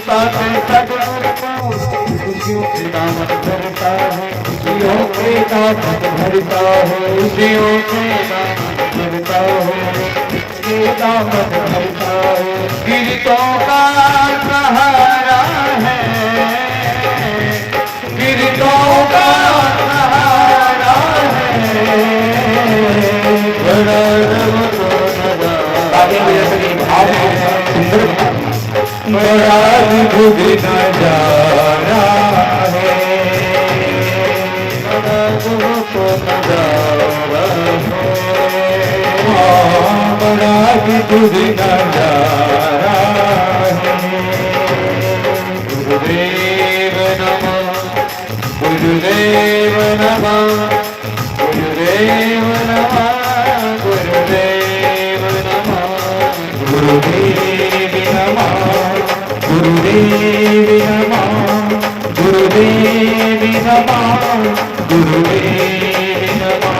साथे सजनों को खुशियों से दामन भरता है, खुशियों से दामन भरता है, खुशियों से दामन भरता है, ये दामन भरता है। गिरतों का सहारा है, गिरतों का सहारा है, बड़ा रब को नजारा है, बड़ा अद्भुत नजारा है, बड़ा अद्भुत नजारा है, बड़ा अद्भुत नजारा है। गुरुदेव नमः, गुरुदेव नमः, गुरुदेव नमः, गुरुदेव नमः, गुरुदेव नमः, गुरुदेव नमः, गुरुदेव नमः, गुरुदेव नमः।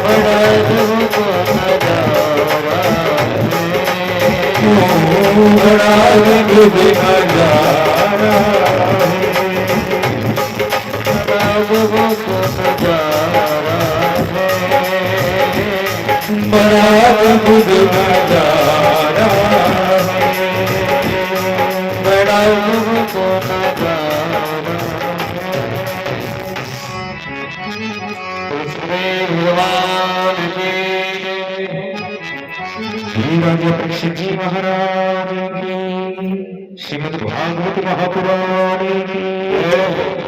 बड़ा अद्भुत नजारा है, बड़ा अद्भुत नजारा है, बड़ा अद्भुत नजारा है, बड़ा अद्भुत नजारा है, बड़ा अद्भुत नजारा है। भगवान जी परीक्षित जी महाराज की, श्रीमद् भागवत महापुराण की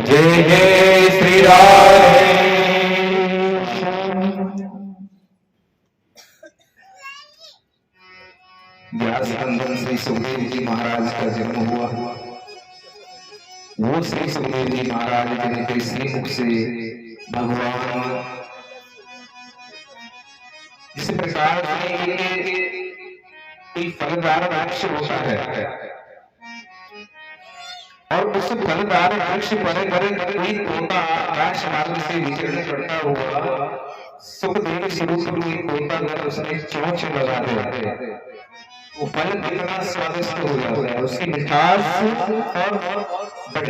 जय जय श्री राधे। व्यास नंदन श्री सुखदेव जी महाराज का जन्म हुआ। वो श्री सुखदेव जी महाराज जिनके श्री मुख से भगवान इस प्रकार कोई फलदार वृक्ष होता है और उस फलदार वृक्ष पर कोई तोता आकाश मार्ग से विचरण करता हुआ सुखदेव स्वरूप कोई तोता अगर उसने चोंच लगा दे, वो फल कितना स्वादिष्ट हो जाता है, उसकी मिठास और बढ़।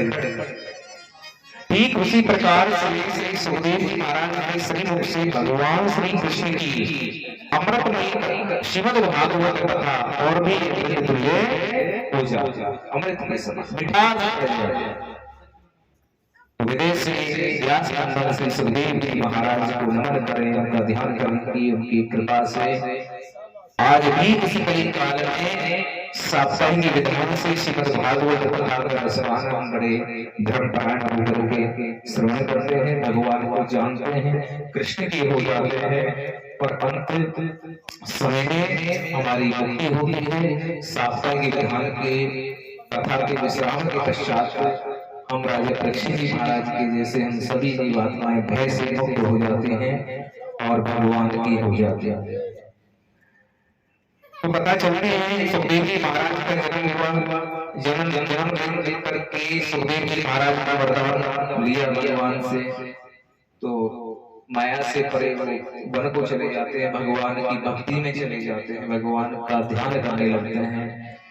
ठीक उसी प्रकार से सुखदेव जी महाराज के श्री मुख से भगवान श्री कृष्ण की अमृतमयी श्रीमद् भागवत कथा और भी तुल्य हो जाए, अमृत के समान मिठास। विदेश से व्यास नंदन श्री सुखदेव जी महाराज को नमन करें, उनका ध्यान करें कि उनकी कृपा से आज भी इसी कई काल में साप्ताहिक विधान से श्रीमद् भागवत कथा का रसवान हम बड़े धर्मपरायण होकर के श्रवण करते हैं, भगवान को जानते हैं, कृष्ण के हो जाते हैं और अंत समय में हमारी मुक्ति होती है। साप्ताहिक विधान के कथा के विश्राम के पश्चात हम राजा परीक्षित जी महाराज के जैसे हम सभी जीवात्माएं भय से मुक्त हो जाते हैं और भगवान की हो जाते हैं। तो पता चलते हैं सुखदेव जी महाराज का जन्म हुआ, जन्म लेकर के सुखदेव जी महाराज का वरदान लिया भगवान से, तो माया से परे वन को चले जाते हैं, भगवान की भक्ति में चले जाते हैं, भगवान का ध्यान करने लगते हैं,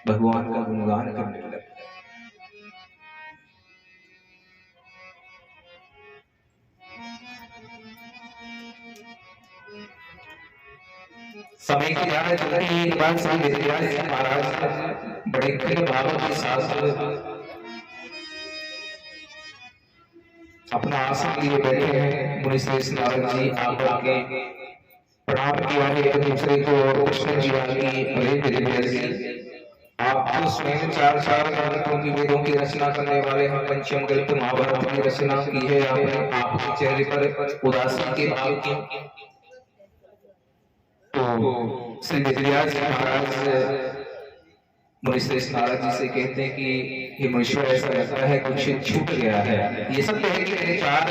भगवान का गुणगान करने लगते हैं। समय की ज्यादा चलती है, एक बार श्री वेदव्यास जी महाराज बड़े प्रिय भाव के साथ अपना आसन लिए बैठे हैं। मुनि श्रेष्ठ नारद जी आकर के प्रणाम किया है एक दूसरे को और कृष्ण जी की बड़े वेदव्यास जी आप तो स्वयं चार ग्रंथों की वेदों की रचना करने वाले हैं, पंचम ग्रंथ महाभारत की रचना की है आपने, आपके चेहरे पर उदासी के भाव की। तो श्री वेदव्यास जी महाराज मुनि श्रेष्ठ नारद जी से कहते हैं कि हे मुनीश्वर ऐसा लगता है कुछ छूट गया है। ये सत्य है कि मैंने 4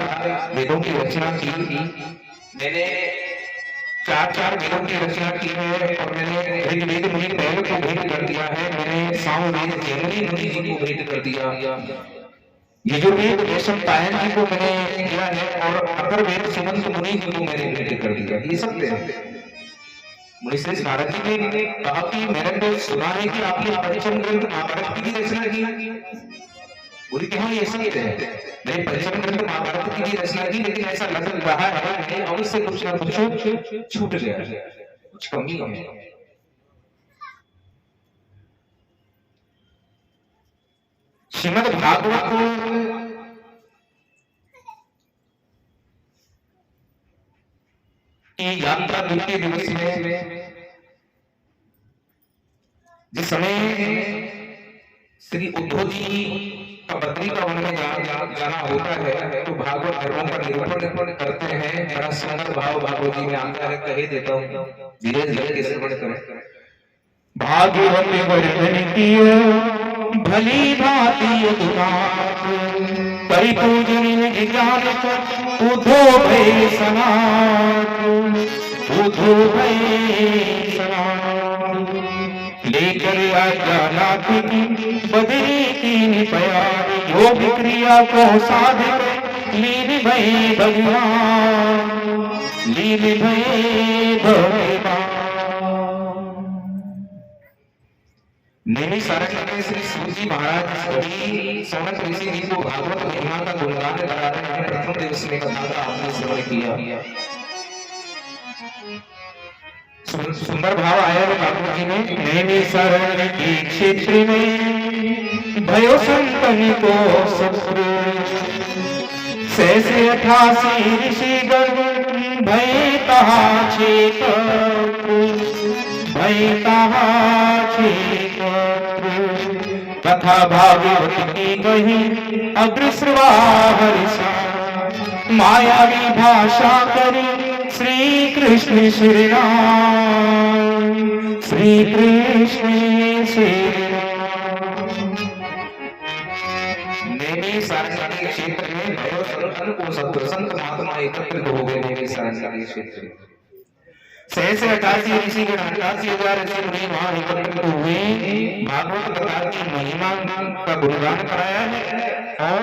वेदों की रचना की थी, मैंने 4 वेदों की रचना की है और मैंने ऋग्वेद मुनि पहले को भेंट कर दिया है, मैंने सामवेद जैमिनी मुनि जी को भेंट कर दिया, यजुर्वेद वैशंपायन जी को मैंने किया है और अथर्ववेद सुमंत मुनि जी को मैंने भेंट कर दिया। ये सत्य है, मुनिश्रेष्ठ नारद जी ने कहा कि मैंने तो सुना है कि आपने पंचम ग्रंथ महाभारत की भी रचना की। बोली कि हाँ ये ऐसा ही है, मैंने पंचम ग्रंथ महाभारत की भी रचना की, लेकिन ऐसा लग रहा है अवश्य कुछ ना कुछ छूट गया, कुछ कमी है। श्रीमद् भागवत की यात्रा द्वितीय दिवस में जिस समय श्री उद्धव जी का बद्री का वन में जाना होता है, तो भागवत धर्मों का निरूपण करते हैं। बड़ा सुंदर भाव भागवत जी में आता है, कह देता हूँ, धीरे धीरे श्रवण करें। भागवत वर्णन किया भली भांति अधुनाथ, परिपूजन ज्ञान उद्धव भय सनाथ, उद्धव भय सनाथ। लेकर अज्ञानाथ की बदरी की प्यार, योग क्रिया को साधित लीन भय भगवान, लीन भय भगवान। नेमी सारंग में श्री सूजी महाराज सभी सौनक ऋषि जी को भागवत महिमा का गुणगान करा रहे हैं। प्रथम दिवस में कथा का आपने श्रवण किया, सुंदर भाव आया है भागवत जी में। नेमी सारंग की क्षेत्र में भयो संतन को शत्रु, से 88 ऋषिगण भय तहा छेक, भय तहा छेक। कथा भागवत की कही अग्रश्रवा हर्षा, मायावी भाषा करी श्री कृष्ण श्री राम, श्री कृष्ण श्री राम। नेमी सारंग के क्षेत्र में भयो संतन को शत्रु, संत महात्मा एकत्रित हो गए नेमी सारंग के क्षेत्र में। 88 ऋषिगण 88,000 ऋषि मुनि वहां एकत्रित हुए, भागवत कथा की महिमा का गुणगान कराया है और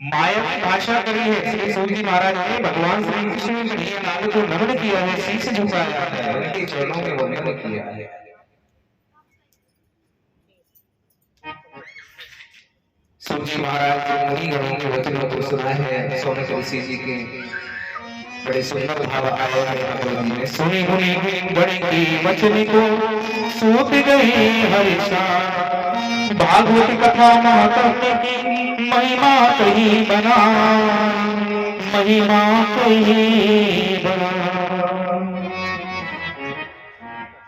माया की भाषा करी है। श्री सूजी महाराज ने भगवान श्री कृष्ण के नाम को नमन किया है, शीश झुकाया है, उनके चरणों में वंदन किया है। सूजी महाराज के मुनि गणों के वचनों को सुना है सौनक ऋषि जी के, बड़े सुंदर भाव आए हैं। सुनी मुनि गण की वचन को सूत गए हर्षा, भागवत कथा महात्म्य की महिमा कही बना, महिमा कही बना।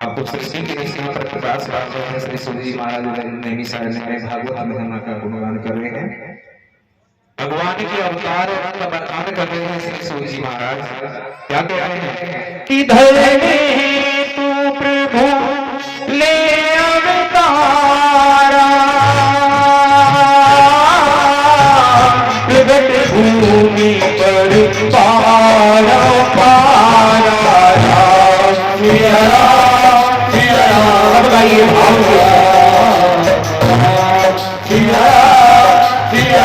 आपको सृष्टि की रचना पर प्रकाश डाल रहे हैं श्री सूजी महाराज नेमी सारंग में भागवत महिमा का गुणगान कर रहे हैं। भगवान के अवतार का बखान कर रहे हैं श्री सूजी महाराज। क्या कह रहे हैं कि धरने तू प्रभु ले अवतारा, प्रगट भूमि पर पारा पारा, सिया सिया गाइए भाव सिया सिया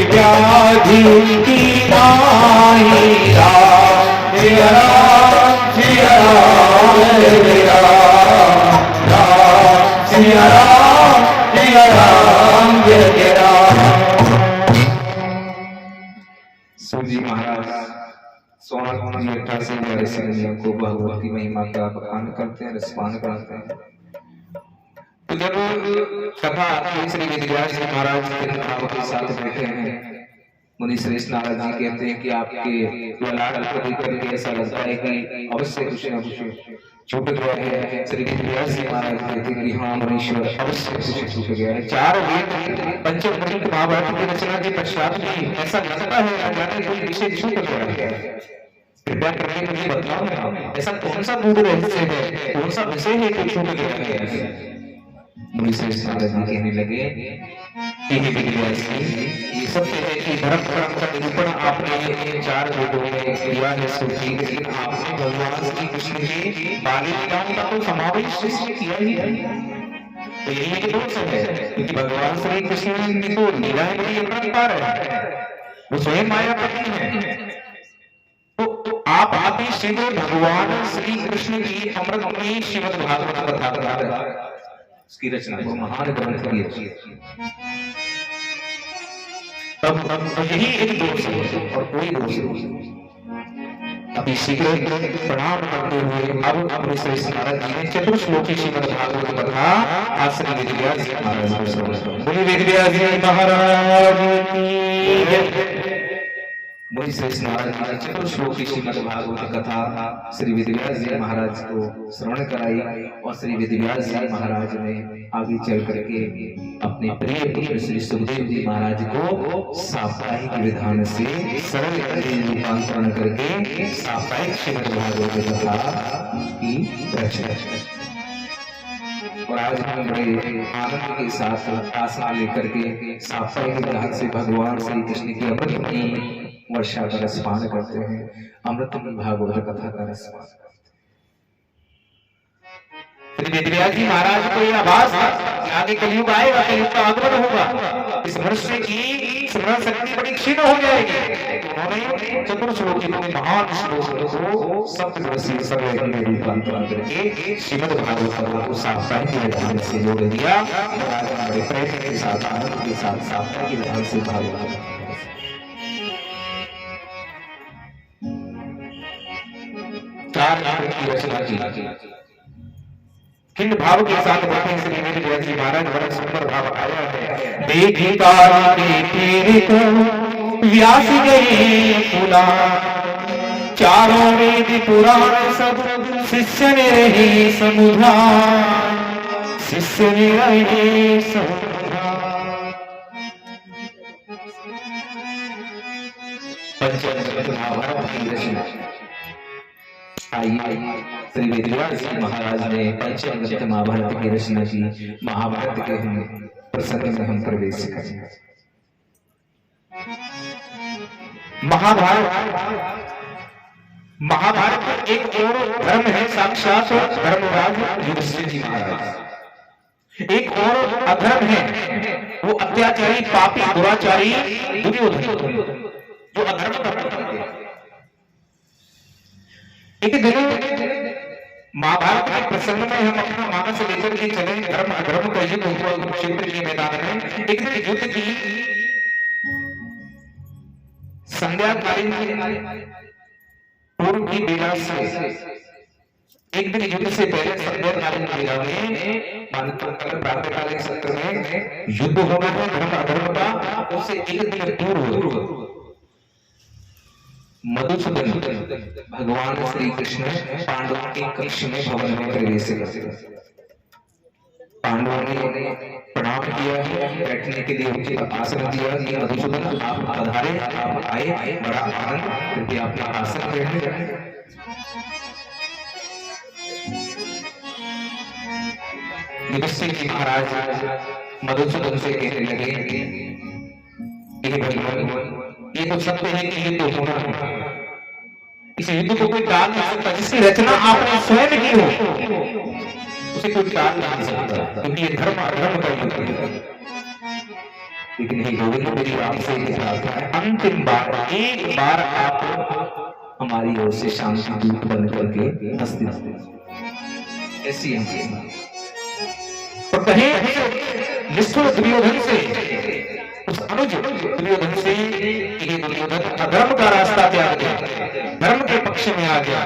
व्याधि की माही राम, सिया राम सिया राम, सिया राम जय राम। सूजी महाराज सोनक जी 88 ऋषियों को भगवत की महिमा का बखान करते हैं, रसपान करते हैं। तो जब कथा श्री वेदव्यास जी महाराज के साथ बैठे हैं, मुनि श्रेष्ठ नारद जी कहते हैं कि आपके ललाट को देख करके ऐसा लगता है कि अवश्य कुछ न कुछ छूट गया है। श्री वेदव्यास जी महाराज कहते हैं कि हाँ मनीश्वर अवश्य कुछ छूट गया है। 4 वेद पंचम ग्रंथ महाभारत की रचना के पश्चात भी ऐसा लगता है जाने कोई विषय छूट गया है। कृपया करके मुझे बताओ ऐसा कौन सा गूढ़ रहस्य है, कौन सा विषय है जो छूट गया है। मुनि श्रेष्ठ नारद जी कहने लगे कि हे विद्यार्थी, ये सब है कि धर्म का निरूपण आपने ये 4 वेदों में किया है सो ठीक, लेकिन आपने भगवान श्री कृष्ण की बाली लीलाओं का तो समावेश इसमें किया ही है। तो यही एक दोष है, क्योंकि भगवान श्री कृष्ण ने तो लीलाएं बड़ी अपरंपार है, वो स्वयं मायापति है। तो आप आदि सीधे भगवान श्री कृष्ण की अमृतमयी श्रीमद् भागवत कथा करा उसकी रचना, वो महान ग्रंथ की रचना। तब यही एक दोष है और कोई दोष नहीं। अभी शीघ्र प्रणाम करते हुए अब अपने श्रेष्ठ नारद जी ने चतुर्श्लोकी श्रीमद् भागवत कथा आश्रम वेदव्यास जी महाराज को श्रवण। बोलिए वेदव्यास जी महाराज की जय। मुनि श्रेष्ठ नारद जी ने चतुर्श्लोकी श्रीमद् भागवत कथा श्री वेदव्यास जी महाराज को श्रवण कराई और श्री वेदव्यास जी महाराज ने आगे चल करके अपने प्रिय पुत्र श्री सुखदेव जी महाराज को साप्ताहिक विधान से सरल रूपांतरण करके साप्ताहिक श्रीमद् भागवत कथा की रचना। और आज हम बड़े आनंद के साथ आशा लेकर के साप्ताहिक विधान से भगवान श्री कृष्ण की अमृतमयी वर्षा का रसपान करते हैं, अमृतमयी भागवत कथा का रसपान करते हैं। श्री वेदव्यास जी महाराज को यह आभास था कि आगे कलयुग आएगा, कलयुग का आगमन होगा, इस मनुष्य की स्मरण शक्ति बड़ी क्षीण हो जाएगी। उन्होंने चतुर्श्लोकी में महान श्लोकों को सप्तदिवसीय सर्वयज्ञ रूपांतरण करके श्रीमद् भागवत को साप्ताहिक विधान से जोड़ दिया। बड़े प्रयत्न के साथ आनंद के साथ साप्ताहिक विधान से भागवत चार की रचना की। किन भाव के साथ बैठे श्री वेदव्यास जी महाराज, बड़ा सुंदर भाव आया है। देखी काली पीड़ित व्यास गए पुला, चारों वेद पुराण सब शिष्य ने रहे समुधान, शिष्य ने रहे समुधान। पंचम महाभारत की रचना। आइए श्री वेदव्यास जी महाराज ने पंचम ग्रंथ महाभारत की रचना की। महाभारत के हम प्रसंग में हम प्रवेश करें। महाभारत एक और धर्म है, साक्षात धर्मराज युधिष्ठिर जी महाराज। एक और अधर्म है, वो अत्याचारी पापी दुराचारी दुर्योधन जो अधर्म करते हैं। एक दिन महाभारत के प्रसंग में हम अपना मानस लेकर के चले, धर्म अधर्म का युद्ध हुआ कुरुक्षेत्र के मैदान में। एक दिन युद्ध की संध्याकालीन पूर्व की बेला से, एक दिन युद्ध से पहले संध्याकालीन बेला में प्रातःकालीन सत्र में युद्ध होना है धर्म अधर्म का। उससे एक दिन पूर्व मधुसूदन भगवान श्री कृष्ण पांडवों के कक्ष में भवन में प्रवेश करते। पांडवों ने प्रणाम किया है, बैठने के लिए उनके आसन दिया कि मधुसूदन आप पधारे, आप आए, बड़ा आनंद, कृपया अपना आसन ग्रहण करें। युधिष्ठिर जी महाराज मधुसूदन से कहने लगे कि भगवान ये तो सत्य है कि युद्ध होना है, इस युद्ध को कोई टाल नहीं सकता। जिसकी रचना आपने स्वयं की हो उसे कोई टाल नहीं सकता, क्योंकि ये धर्म अधर्म का युद्ध है। लेकिन हे गोविंद, मेरी आपसे एक प्रार्थना है, अंतिम बार एक बार आप हमारी ओर से शांति दूत बन करके हस्ती ऐसी हम और कहें निष्ठुर दुर्योधन से, उस अनुज दुर्योधन से कि दुर्योधन अधर्म का रास्ता त्याग दिया, धर्म के पक्ष में आ गया।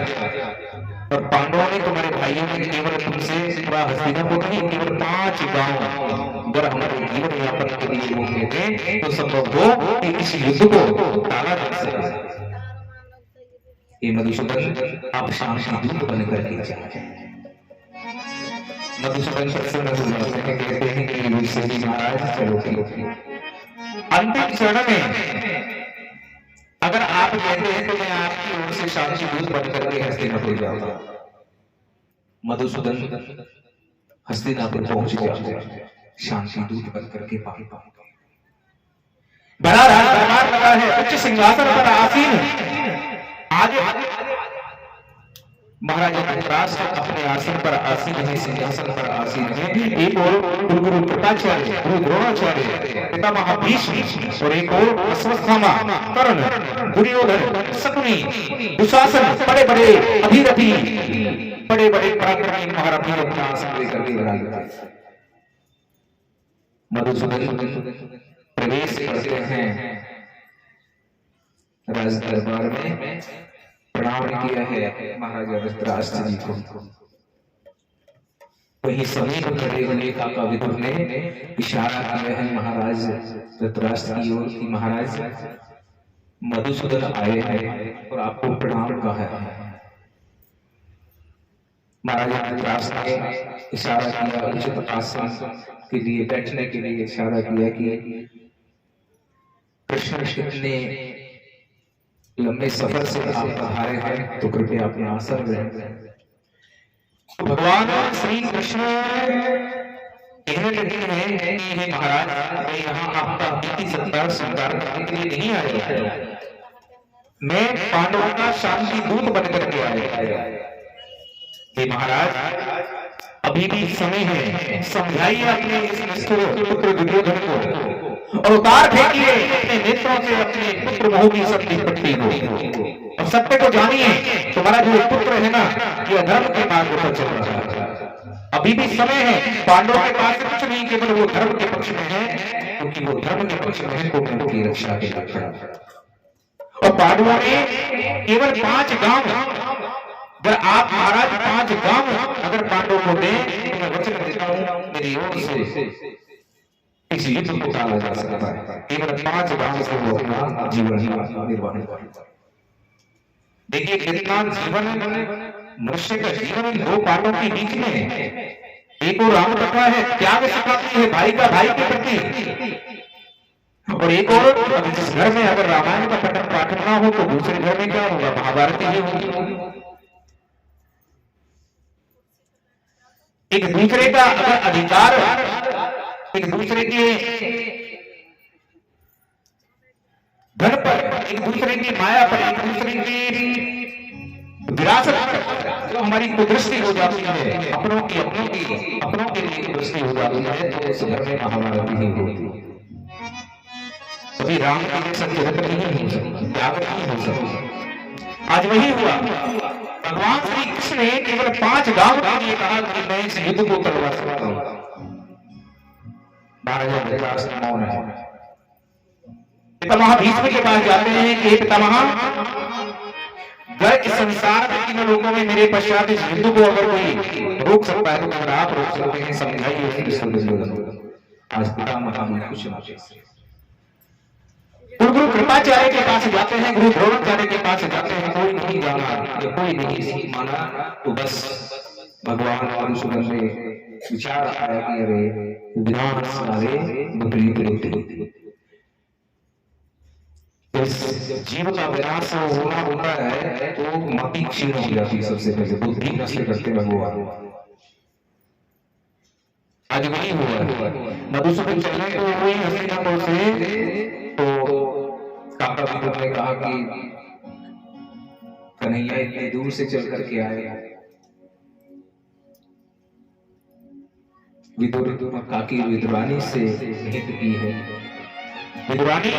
और पांडवों ने तुम्हारे भाइयों ने केवल तुमसे पूरा हस्तिनापुर नहीं, केवल 5 गांव अगर हमारे जीवन यापन के लिए वो कहते तो संभव हो कि इस युद्ध को टाला जा सके। ये मधुसूदन आप शांति दूत बन करके जाए। मधुसूदन प्रसन्न हो जाते हैं, कहते हैं कि युधिष्ठिर जी महाराज चलो अंतिम क्षण में अगर आप कहते हैं तो मैं आपकी ओर से शांति दूत बन करके हस्तिनापुर जाऊंगा। मधुसूदन हस्तिनापुर पहुंच गया, शांति दूत बन करके पानी बड़ा दरबार लगा है, उच्च सिंहासन पर आसीन। आगे महाराजा धृतराष्ट्र अपने आसन पर आसीन है, सिंहासन पर आसीन है। एक और गुरु कृपाचार्य, गुरु द्रोणाचार्य, पितामह भीष्म और एक और अश्वत्थामा, कर्ण, दुर्योधन, शकुनी, दुशासन, बड़े बड़े अधिरथी, बड़े बड़े पराक्रमी महारथी अपना आसन लेकर के विराजमान। मधुसूदन प्रवेश करते हैं राज दरबार में, प्रणाम किया है महाराजा धृतराष्ट्र जी को। वही समीप खड़े होने काका विदुर ने इशारा किया है महाराज धृतराष्ट्र की ओर की, महाराज मधुसूदन आए हैं और आपको प्रणाम कहा है। महाराजा धृतराष्ट्र ने इशारा किया, उचित आसन के लिए बैठने के लिए इशारा किया कि कृष्ण कितने लंबे सफर से आप पधारे हैं, तो कृपया अपने आसन में। तो भगवान श्री कृष्ण कहने लगे हैं कि महाराज, मैं यहाँ आपका अतिथि सत्कार स्वीकार करने के लिए नहीं आया, मैं पांडवों का शांति दूत बनकर के आया। हे महाराज, अभी भी समय है, समझाइए अपने इस निष्ठुर पुत्र दुर्योधन को और उतार फेंकिए अपने नेत्रों से अपने पुत्र मोह की सत्य पट्टी को, और सत्य को जानिए तुम्हारा जो पुत्र है ना, ये अधर्म के मार्ग पर चल रहा है। अभी भी समय है, पांडवों के पास कुछ नहीं, केवल वो धर्म के पक्ष में है, क्योंकि वो धर्म के पक्ष में है तो मैं उनकी रक्षा के लिए खड़ा। और पांडवों ने केवल 5 गांव, अगर आप महाराज 5 गांव अगर पांडवों को दें तो मैं वचन देता हूं मेरी ओर से इस युद्ध को टाला जा सकता है। केवल 5 गांव से वो अपना जीवन निर्वाह करें। देखिए कितना जीवन, मनुष्य का जीवन 2 पार्टों के बीच में है। एक और राम कथा है, त्याग सिखाती है भाई का भाई के प्रति, और एक और जिस घर में अगर रामायण का पठन पाठन ना हो तो दूसरे घर में क्या होगा, महाभारत ही होगी। एक दूसरे का अगर अधिकार, एक दूसरे के धन पर, एक दूसरे की माया पर, एक दूसरे की विरासत पर जो हमारी कुदृष्टि हो जाती है, अपनों के लिए कुदृष्टि हो जाती है, तो उस घर में महाभारत ही होती। कभी राम के जैसा चरित्र नहीं हो सकता, त्याग नहीं हो सकता। आज वही हुआ, भगवान श्री कृष्ण ने केवल 5 गांव के लिए कहा कि मैं इस युद्ध को करवा सकता हूं। महाराजा धृतराष्ट्र मौन है। पितामह भीष्म के पास जाते हैं कि पितामह, अगर इस संसार में 3 लोगों में मेरे पश्चात इस युद्ध को अगर कोई रोक सकता है तो अगर आप रोक सकते हैं, समझाइए। आज पितामह कुछ ना गुरु कृपाचार्य के पास जाते हैं, गुरु द्रोणाचार्य के पास जाते हैं, कोई नहीं जाना, कोई नहीं माना। तो बस भगवान मधुसूदन ने विचार आया कि अरे विधान सारे विपरीत होते, इस जीव का विनाश होना होता है तो मति क्षीण हो जाती है, सबसे पहले बुद्धि नष्ट करते भगवान। आज वही हुआ, मधुसूदन चले तो वही हस्तिनापुर से, तो काका विदुर ने कहा कि कन्हैया इतने दूर से चल करके आए, विदुर काकी विदुरानी से भेंट की है। विदुरानी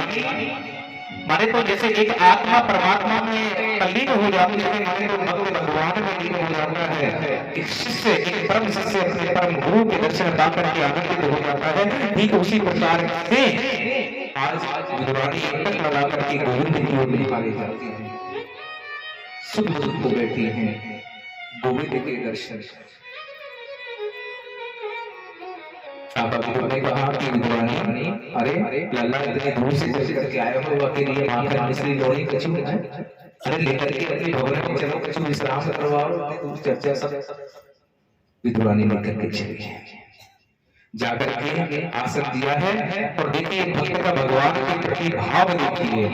माने तो जैसे एक आत्मा परमात्मा में तल्लीन हो जाती है, माने तो भक्त भगवान में लीन हो जाता है। एक शिष्य, एक परम शिष्य अपने परम गुरु के दर्शन पाकर के आनंदित हो जाता है। ठीक उसी प्रकार से आज विदुरानी तक लगा करके गोविंद की ओर निहारे जाती है, सुख दुख को बैठी हैं गोविंद के दर्शन। काका विदुर ने कहा कि विदुरानी, अरे लल्ला इतने दूर से चल करके आए हो, अकेले माखन मिश्री लोड़ी कछु है, अरे लेकर के अपने भवन में चलो, कछु विश्राम करवाओ, चर्चा सब। विदुरानी लेकर के चली, जाकर के आसन दिया है, और देखिए भक्त का भगवान के प्रति भाव देखिए,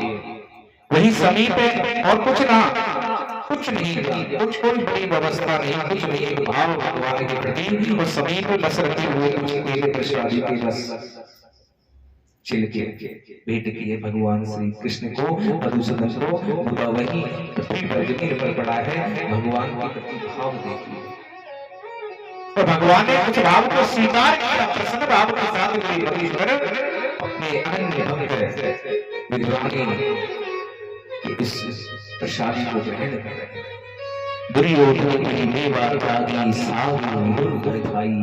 वही समीप है और कुछ कुछ नहीं था, कुछ कोई बड़ी व्यवस्था नहीं, कुछ नहीं, एक भाव भगवान के प्रति और सभी को बस रखे हुए एक प्रसादी के बस छिलके भेंट किए भगवान श्री कृष्ण को, मधुसूदन को। बुरा वही पृथ्वी पर जमीन पर पड़ा है, भगवान के प्रति भाव देखिए। तो भगवान ने कुछ भाव को स्वीकार किया, प्रसन्न भाव के साथ मेरी भक्ति कर अपने अन्य भक्त विद्वानी के इस प्रसादी को ग्रहण कर रहे हैं। दुर्योधन की मेवा त्यागी साधु मुर भाई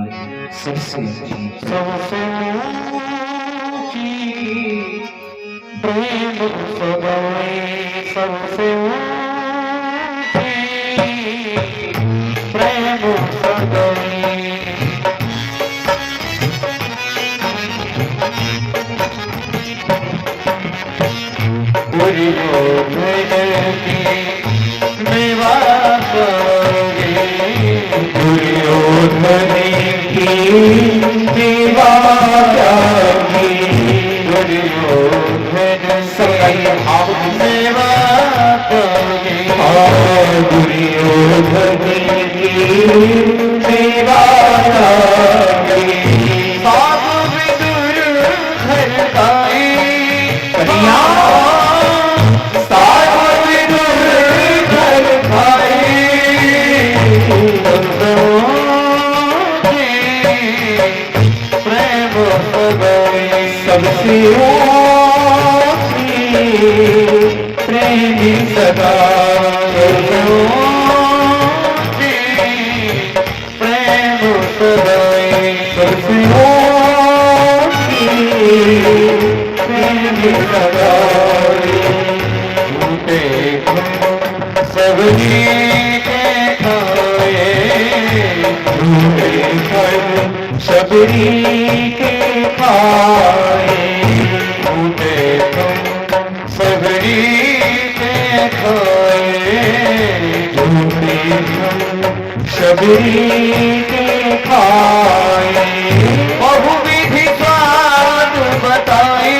सबसे प्रेम सगाई सबसे प्रेम सगाई दुर्योधन की मेवा त्यागी दुर्योधन की मेवा त्यागी दुर्योधन सगाई भाव मेवा त्यागी दुर्योधन की मेवा त्यागी साधु विदुर घर गाई कन्या साधु विदुर घर गाई प्रेम सगाई सबसे प्रेमी सगाई प्रेम सगाई सबसे प्रेमी सगाई झूठे सबरी के खाए झूठे सबरी के खाए झूठे सबरी के खाए झूठे सबरी के खाए बहुविधि स्वाद बताई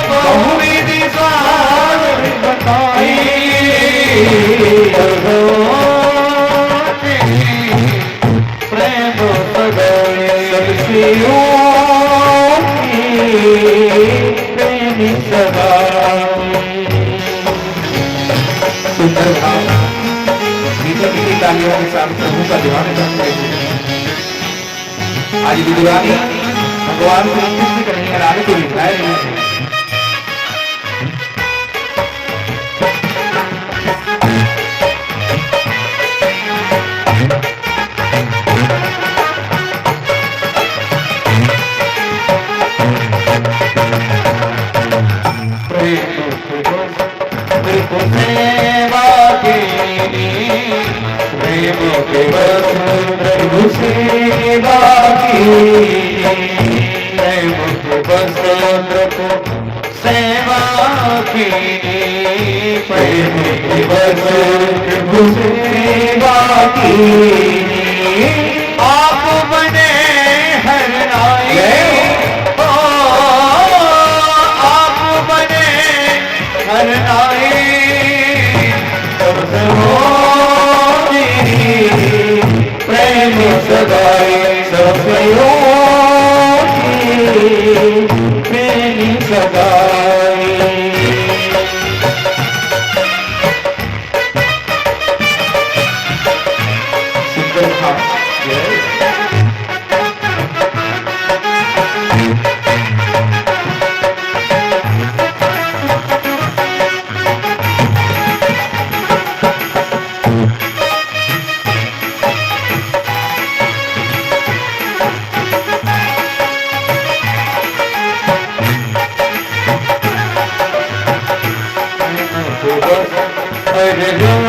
बहुविधि स्वाद बताई प्रेम सगाई सबसे प्रेमी सगाई। सुंदर भाव गीतों की तालियों के साथ प्रभु का ध्यान करते हुए आज विद्वानी भगवान श्री कृष्ण कन्हैया लाल को लिखाए रहे हैं। सेवा के प्रेम के प्रभु सेवा की प्रेम के प्रभु सेवा की प्रेम के प्रभु सेवा की आप बने हर आए आप बने हर आए प्रेम सगाई सबसे प्रेम सगाई। सुंदर भाव अर्जुन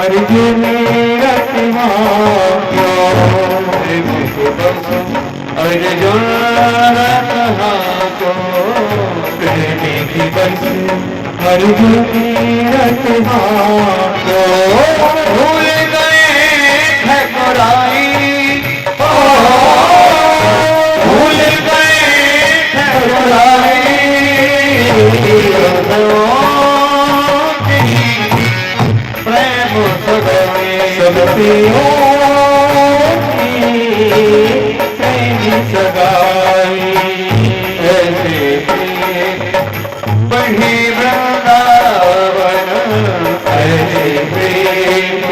अर्जुन भूल गए ठकुराई भूल गए ठकुराई प्रेम सगाई ऐसे बढ़े वृंदावन ऐसे प्रेम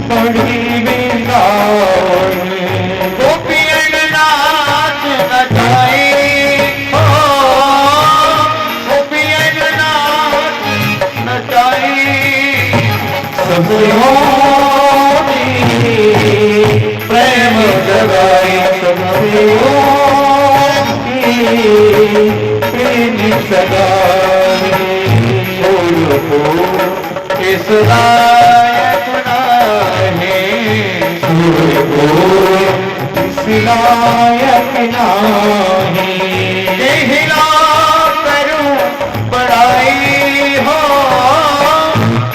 बढ़ी वृंदावन गोपियन नाच नचाए हो गोपियन नाच नचाए सबसे प्रेम जगाई सबसे प्रेम सगाई किस लायक नाहे किस लायक नाहे हिला करूं बड़ाई हो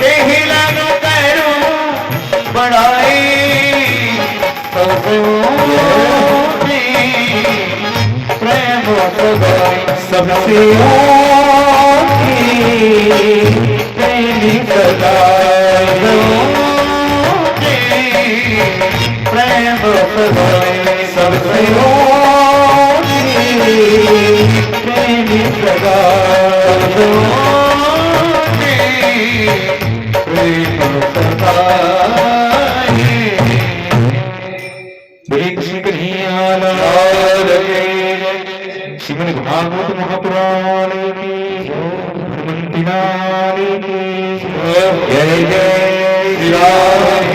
हिला करूं बड़ाई प्रेम सगाई सबसे प्रेमी सगाई प्रेम सगाई सबसे प्रेमी सगाई प्रेम सगाई कृष्ण कन्हैया लाल की श्रीमद् भागवत महापुराण की हनुमंतिनाथ की जय जय श्री राम।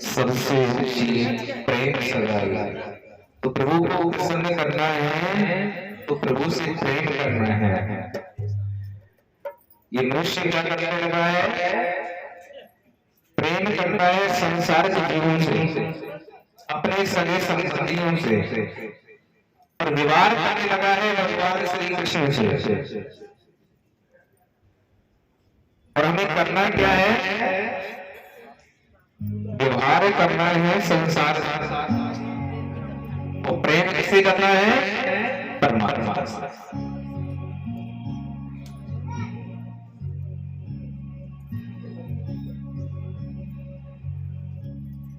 सबसे प्रेम सगाई। तो प्रभु को प्रसन्न करना है तो प्रभु से प्रेम करना है। ये मनुष्य क्या करने लगा है? प्रेम करता है संसार के जीवों से, अपने सगे संबंधियों से, और विवाह करने लगा है भगवान श्री कृष्ण से। और हमें करना क्या है? व्यवहार करना है संसार से, और प्रेम कैसे करना है? परमात्मा से।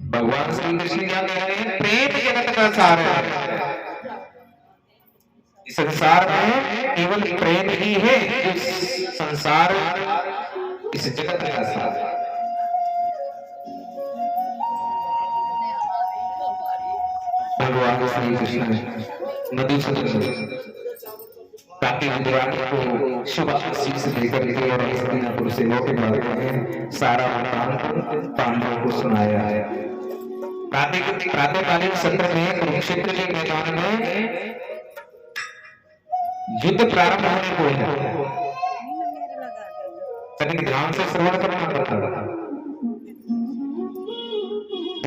भगवान श्री कृष्ण क्या कह रहे हैं? प्रेम जगत का सार है। इस संसार में केवल प्रेम ही है जो संसार इस जगत का सार है। भगवान श्री कृष्ण मधुसूदन ताकि विद्यार्थी को शुभ आशीष देकर के और हस्तिनापुर से लौटे बाद में सारा वृत्तांत पांडवों को सुनाया है। प्रातःकालीन सत्र में कुरुक्षेत्र के मैदान में युद्ध प्रारंभ होने को है। तनिक ध्यान से श्रवण करना पड़ता था।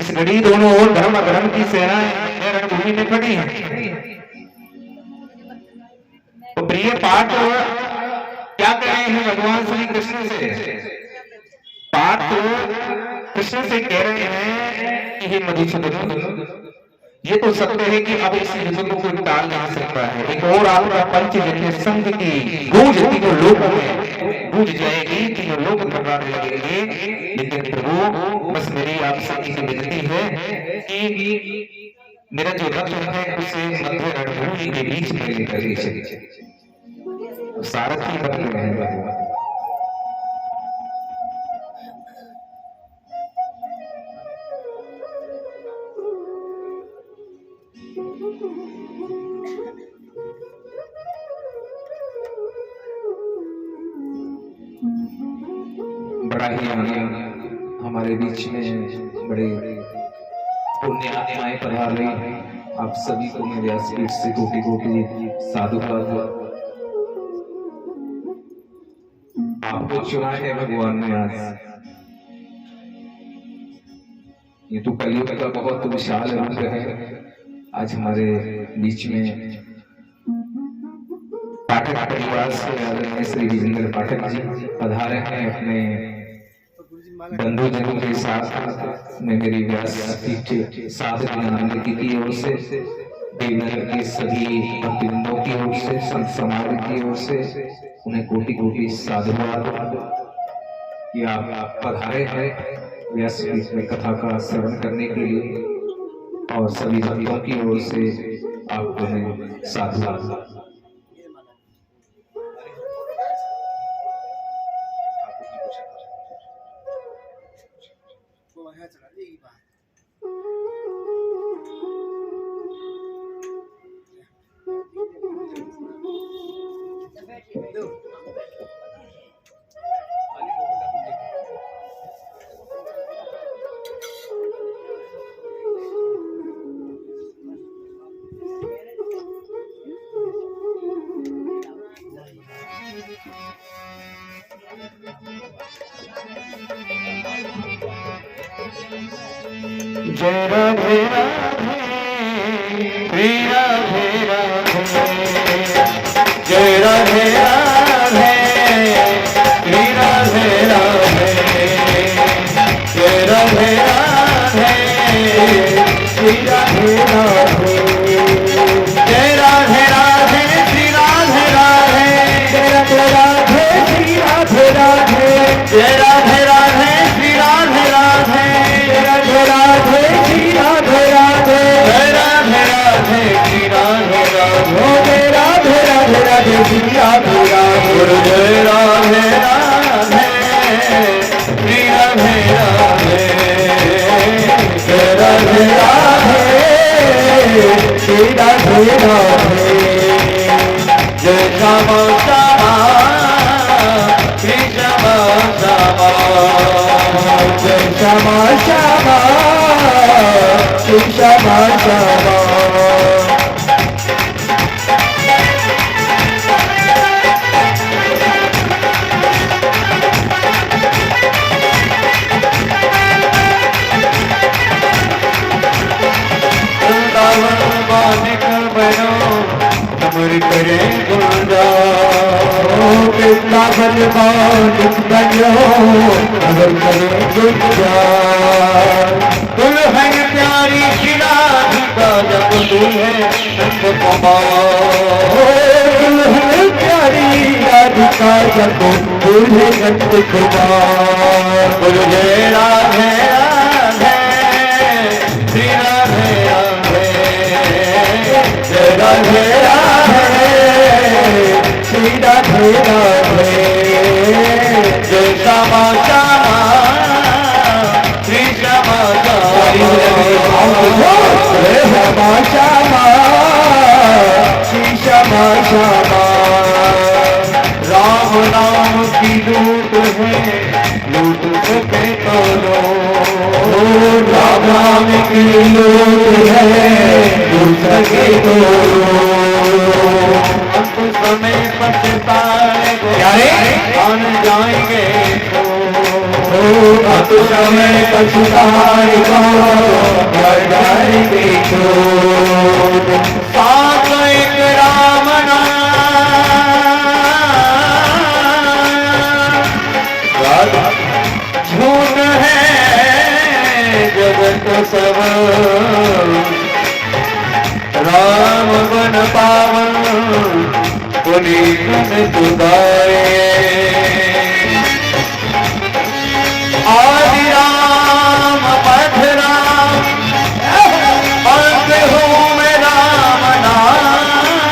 इस घड़ी दोनों ओर धर्म अधर्म की सेनाएं रणभूमि में खड़ी हैं। तो प्रिय पार्थ क्या कह रहे हैं भगवान श्री कृष्ण से? पार्थ कृष्ण से कह रहे हैं कि हे मधुसूदन, ये तो सत्य है कि अब इस युद्ध को कोई टाल नहीं सकता है। एक और आपका पंचजन्य संघ की गूंज तीनों लोगों में गूंज जाएगी, तीनों लोग घबराने लगेंगे। लेकिन प्रभु बस मेरी आपसे एक विनती है कि मेरा जो रथ है उसे मध्य रणभूमि के बीच में लेकर चलिए। सारथी बन रहे हैं। बड़ा ही हमारे बीच में बड़े पुण्य आत्माएं पधार रही हैं। आप सभी को मैं व्यासपीठ से कोटि कोटि साधुवाद। आपको चुना है भगवान ने आज। ये तो कलयुग का बहुत विशाल रूप है। आज हमारे बीच में पाठक परिवार से श्री विजेंद्र पाठक जी पधारे हैं अपने बंधुजनों के साथ में। मेरी व्यासपीठ साधक आनंद की ओर से देवनगर के सभी भक्तवृंदों की ओर से, संत समाज की ओर से उन्हें कोटि कोटि साधुवाद कि आप पधारे हैं व्यासपीठ में कथा का श्रवण करने के लिए, और सभी भक्तों की ओर से आपको मैं साधुवाद। जय राधे राधे श्री राधे राधे, जय राधे राधे श्री राधे राधे, जय राधे राधे श्री राधे राधे, जय राधे राधे श्री राधे राधे, जय राधे राधे श्री राधे राधे, जय राधे राधे श्री राधे राधे, जय राधे राधे श्री राधे राधे, जय राधे राधे श्री राधे राधे, जय राधे राधे राधे श्री राधे राधे, गुरु जय राधे राधे श्री राधे राधे, जय राधे राधे श्री राधे राधे, जय श्यामा श्यामा श्री श्यामा श्यामा, जय श्यामा श्यामा श्री श्यामा श्यामा। मानिक बनो अमर करे गुंजा, कृष्णा बल मानिक बनो अमर करे गुंजा, दुल्हन प्यारी शिराधिका जब दुल्हे नंद कुमार, दुल्हन प्यारी राधिका जब दुल्हे नंद कुमार, बोलो जय राधे राधे श्री राधे राधे, जय राधे राधे श्री राधे राधे, जय श्यामा श्यामा श्री श्यामा श्यामा, जय श्यामा श्यामा श्री श्यामा श्यामा। राम नाम की लूट है लूट सके तो लो, राम नाम की लूट है लूट सके तो लो, अंत समय पछताएंगे आन जाएंगे तो, अंत समय पछताएगा मर जाएंगे तो, साथ एक राम नाम झूठ है जगत सब, राम बन पावन पुनीत सुदाए, आदि राम पथ राम अंत हूँ मैं राम नाम,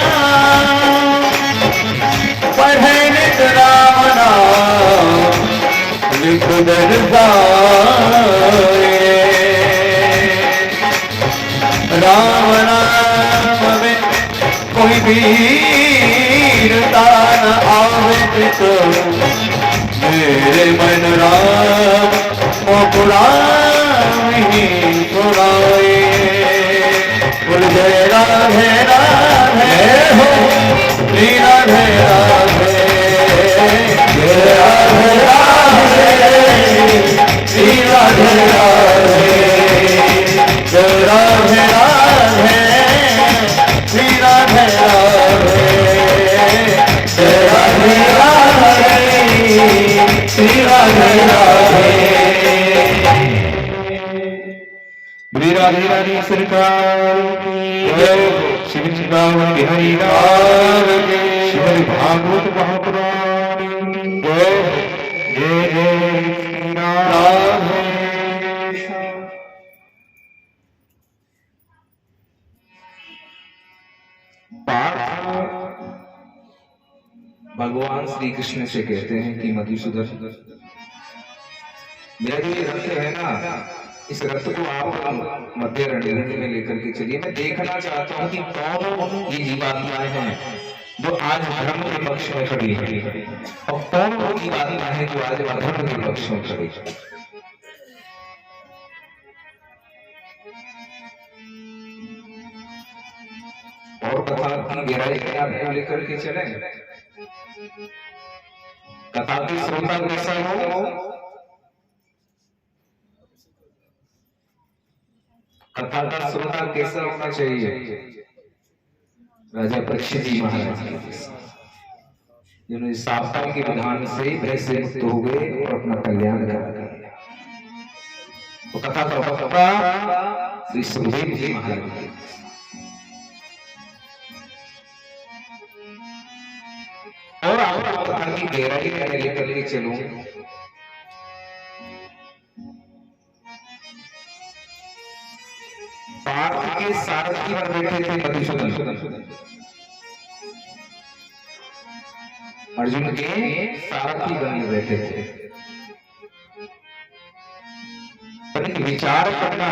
पढ़े नित राम नाम लिख दरबारे, राम नाम में कोई वीरता न आवे तो, मेरे मन राम मुकुराम ही सुनाए, बोल जय राधे राधे हो श्री राधे राधे, जय राधे राधे श्री राधे राधे, जय राधे राधे श्री राधे राधे, जय राधे राधे श्री राधे राधे। श्री राधे राधे सरकार की जय। शिव चिदानंद बिहारी लाल की श्रीमद् भागवत महापुराण की जय। जय जय श्री राम। भगवान श्री कृष्ण से कहते हैं कि मधुसूदन, मेरा जो ये रथ है ना, इस रथ को आप मध्य रणभूमि में लेकर के चलिए। मैं देखना चाहता हूँ कि कौन ये जीवात्माएं हैं जो आज धर्म के पक्ष में खड़ी है, और कौन वो जीवात्माएं हैं जो आज अधर्म के पक्ष में खड़ी है। और कथा की गहराई में आपको लेकर के चले। कथा की श्रोता कैसा हो, कथा का श्रोता कैसा होना चाहिए? राजा परीक्षित जी महाराज जिन्होंने सावधान के विधान से भय से मुक्त हो गए और अपना कल्याण कर दिया। तो कथा का वक्ता श्री सुखदेव जी महाराज। और आपको कथा की गहराई में लेकर के चलूं। पार्थ के सारथी बन बैठे थे मधुसूदन, अर्जुन के सारथी बन बैठे थे। पर विचार करना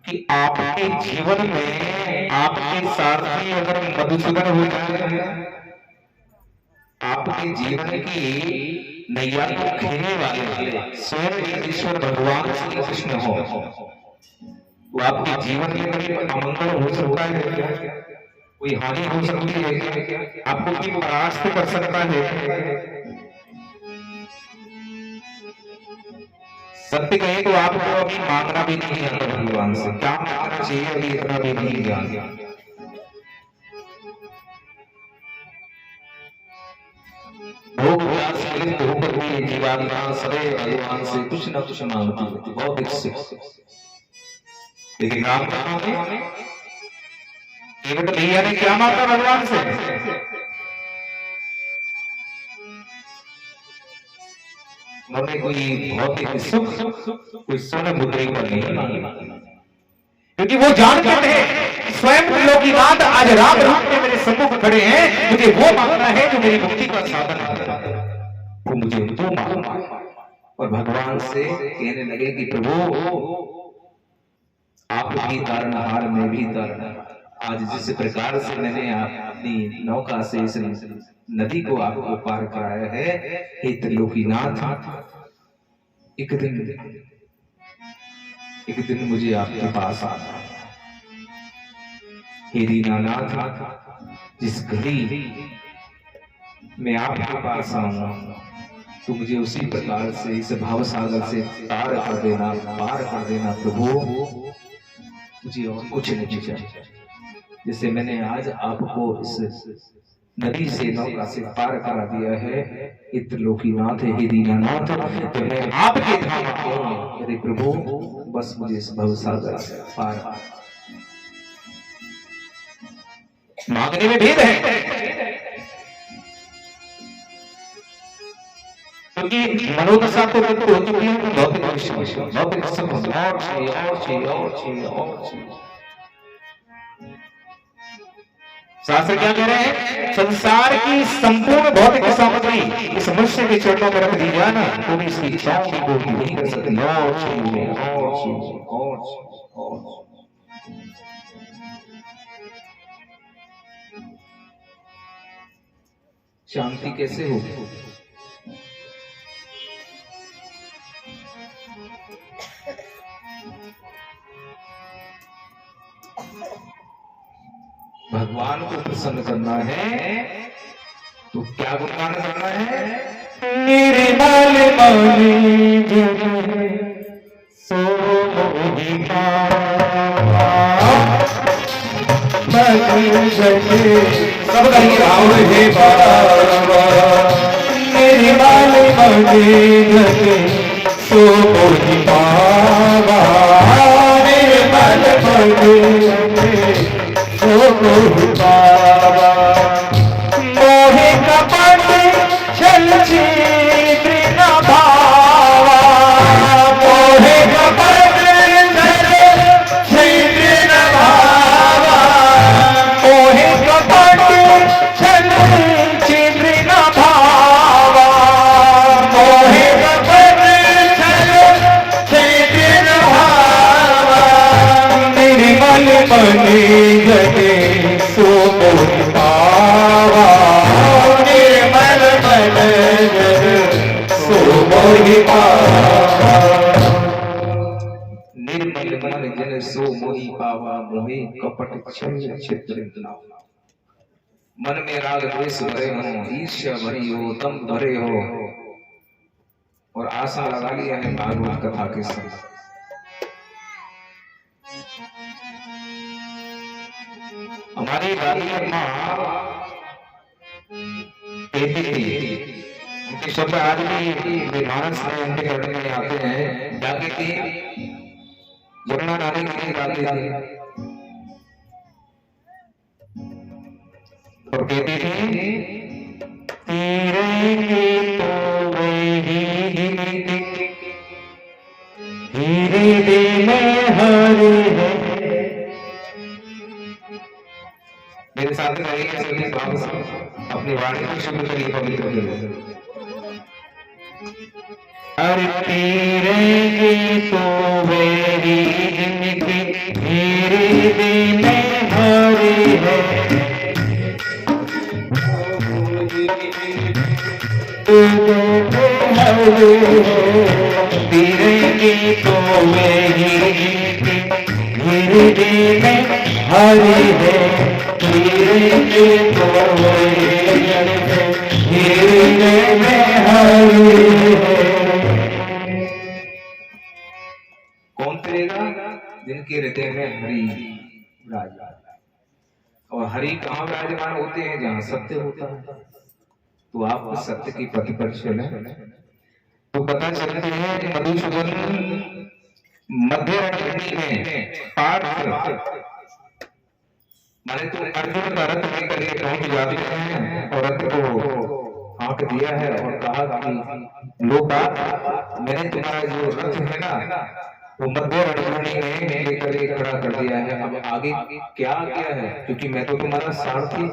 कि आपके जीवन में आपके सारथी अगर मधुसूदन हो जाए, आपके जीवन की नैया को खेलने वाले स्वयं ईश्वर भगवान श्री कृष्ण हो, वो आपके जीवन में कभी अमंगल हो सकता है क्या? कोई हानि हो सकती है क्या? आपको कोई परास्त कर सकता है? सत्य कहे तो आपको अभी मांगना भी नहीं आता भगवान से। क्या मांगना चाहिए अभी इतना भी नहीं ज्ञान। भोग विलास लिप्त होकर भी जीवात्मा सदैव भगवान से कुछ न कुछ मांगती रहती, बहुत इच्छुक। लेकिन राम कहाँ में केवट भैया ने क्या मांगा भगवान से? उन्होंने कोई भौतिक सुख, कोई सोने मुद्रे पर नहीं मांगा, क्योंकि वो जानते थे स्वयं त्रिलोकीनाथ आज राम रूप में मेरे सम्मुख खड़े हैं, मुझे वो मांगना है जो मेरी मुक्ति का साधन है, वो मुझे तो मांगना। और भगवान से कहने लगे कि प्रभु आप भी तारणहार, मैं भी तारणहार। आज जिस प्रकार से मैंने अपनी नौका से इस नदी को आपको पार कराया है, हे त्रिलोकीनाथ, एक दिन मुझे आपके पास आना। हे दीनानाथ, जिस घड़ी मैं आपके पास आऊंगा तो मुझे उसी प्रकार से इस भाव सागर से पार कर देना, पार कर देना प्रभु। मुझे और कुछ नहीं चाहिए। जैसे मैंने आज आपको इस नदी से नौका से पार करा दिया है, त्रिलोकीनाथ हे दीनानाथ, तो मैं आपके धाम आऊं। यदि प्रभु बस मुझे इस भवसागर से पार। मांगने में भेद है, क्योंकि मनोदशा तो हो चुकी है, भौतिक भौतिक सब और चाहिए और चाहिए और चाहिए और चाहिए। शास्त्र क्या कह रहे हैं? संसार की संपूर्ण भौतिक सामग्री इस मनुष्य के चरणों में रख दी जाए ना, तो भी इसकी इच्छाओं की पूर्ति नहीं कर सकती। और चाहिए और चाहिए और चाहिए। शांति कैसे होगी? भगवान को प्रसन्न करना है तो क्या गुणगान करना है? मेरे बाल बाली सो सब कहीं राव है मेरे बाल बाली सो पावा, मेरे बाल बाली मोहि पावा मोहि कपट छल छिद्र न भावा मोहि कपट छल छिद्र न भावा मोहि कपट छल छिद्र न भावा मोहि कपट छल छिद्र न भावा निर्मल मन जगे सो मोहि पावा निर्मल मन जगे सो मोहि पावा निर्मल मन जन सो मोहि पावा मोहि कपट छल छिद्र न भावा। मन में राग द्वेष भरे हो, ईर्ष्या भरी हो, दम भरे हो और आशा लगा लिया है भागवत कथा के संग। हमारी दादी माँ कहती थी, उनके शब्द आज भी मानस में उनके करने में आते हैं। क्या कहती यमुना नदी के लिए गाती थी और कहती थी तो धीरे दे में हरे है। मेरे साथ रहिए सभी भाव से अपनी वाणी को शुद्ध करिए, पवित्र करिए। अरे तेरे तो मेरी जिंदगी धीरे दे में हरे है। तेरे तो मेरी धीरे दे में हरी है। तेरे तो मेरी धीरे दे में हरी है। कौन करेगा? जिनके हृदय में हरि विराजमान। और हरि कहाँ विराजमान होते हैं? जहाँ सत्य होता है। तो आप सत्य की पथ पर चले तो पता चलता है मधुसूदन मध्य रणभूमि में पार्थ माने तो अर्जुन का रथ लेकर के पहुंच जाते हैं और रथ को हाँक दिया है और कहा कि लोका मैंने तुम्हारा जो रथ है ना वो मध्य रणभूमि में लेकर के खड़ा कर दिया है। अब आगे क्या क्या है? क्योंकि मैं तो तुम्हारा सारथी।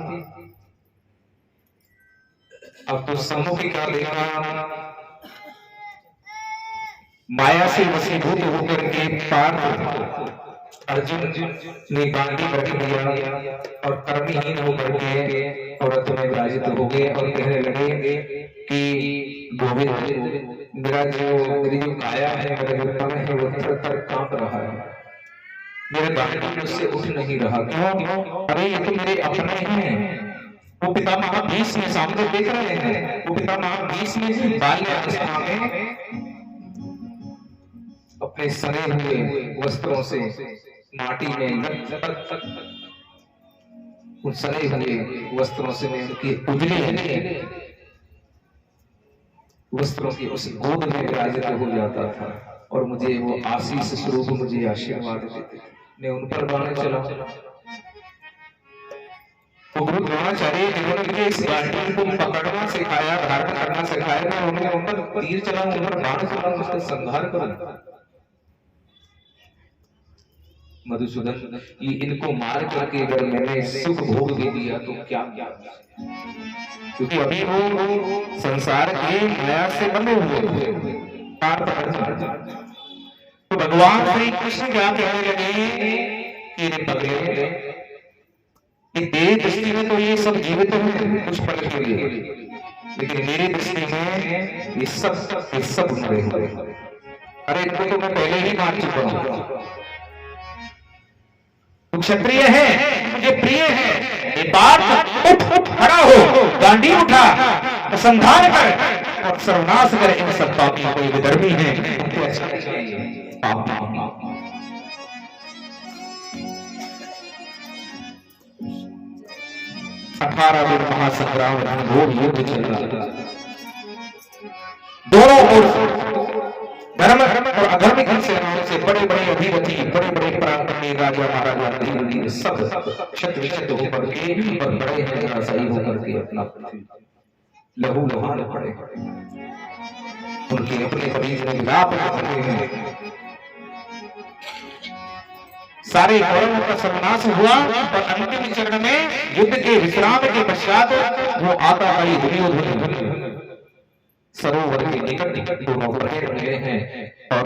अब तो सम्मुख क्या लेना? माया से वशीभूत होकर के पार्थ अर्जुन ने गांडी रख दिया और कर्महीन होकर के और रथ में विराजित हो गए और कहने लगे कि गोविंद मेरी जो काया है, मेरा जो तन है वो थर-थर कांप रहा है, मेरे गांडी मुझसे उठ नहीं रहा। क्यों? अरे ये तो मेरे अपने हैं। वो पितामह भीष्म सामने देख रहे हैं। वो पितामह भीष्म बाल्यावस्था में अपने सने हुए वस्त्रों से माटी में उन सने हुए वस्त्रों से मैं उनकी उजले वस्त्रों की उस गोद में विराजित हो जाता था और मुझे वो आशीष स्वरूप मुझे आशीर्वाद देते थे। मैं उन पर गाने चला तो गुरु द्रोणाचार्य जिन्होंने मुझे इस गांडी को पकड़ना सिखाया, धारण करना सिखाया, मैं उन्हें उन पर तीर चलाऊं, उन पर बाण चलाऊं, उसका संहार करूं। मधुसूदन ये इनको मार करके अगर मैंने सुख भोग दे दिया तो क्या क्या? क्योंकि अभी वो संसार के माया से बंधे हुए तो भगवान श्री कृष्ण क्या कहने लगे कि रे पगले कि तेरी दृष्टि में तो ये सब जीवित हैं कुछ पल के लिए, लेकिन मेरी दृष्टि में ये सब मरे हुए। अरे इनको तो मैं पहले ही मार चुका हूं। तू क्षत्रिय है, मुझे प्रिय है, ये पार्थ उठ खड़ा हो, गांडी उठा, संधान कर और सर्वनाश कर इन सब पापियों को। विधर्मी है, उनको ऐसा चाहिए पापी। 18 दिन महासंग्राम रणभूमि युद्ध चल रहा था। दोनों ओर धर्म और अधर्म की सेनाओं से बड़े बड़े अधिपति, बड़े बड़े पराक्रमी पराक्रमी राजा महाराजा वीर वीर सब शत विशत होकर के और बड़े हैं धराशायी होकर के अपना लहू लुहान पड़े। उनके अपने परिजन ने विलाप कर रहे हैं। सारे कौरवों का सर्वनाश हुआ और अंतिम चरण में युद्ध के विश्राम के पश्चात वो आता आई दुर्योधन सरोवर के निकट दोनों प्रहर मिले हैं और